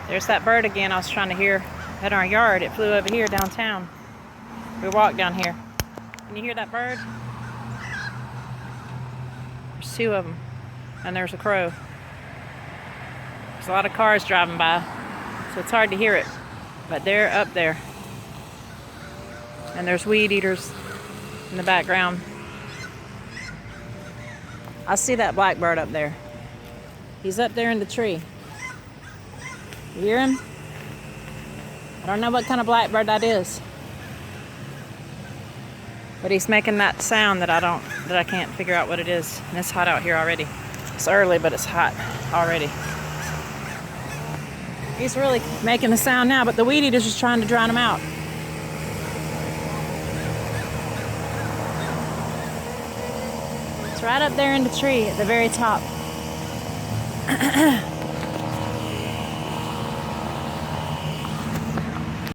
There's that bird again I was trying to hear in our yard. It flew over here downtown. We walked down here. Can you hear that bird? There's two of them. And there's a crow. There's a lot of cars driving by, so it's hard to hear it. But they're up there. And there's weed eaters in the background. I see that blackbird up there. He's up there in the tree. You hear him? I don't know what kind of blackbird that is. But he's making that sound that I can't figure out what it is. And it's hot out here already. It's early, but it's hot already. He's really making the sound now, but the weed eater's just trying to drown him out. It's right up there in the tree at the very top.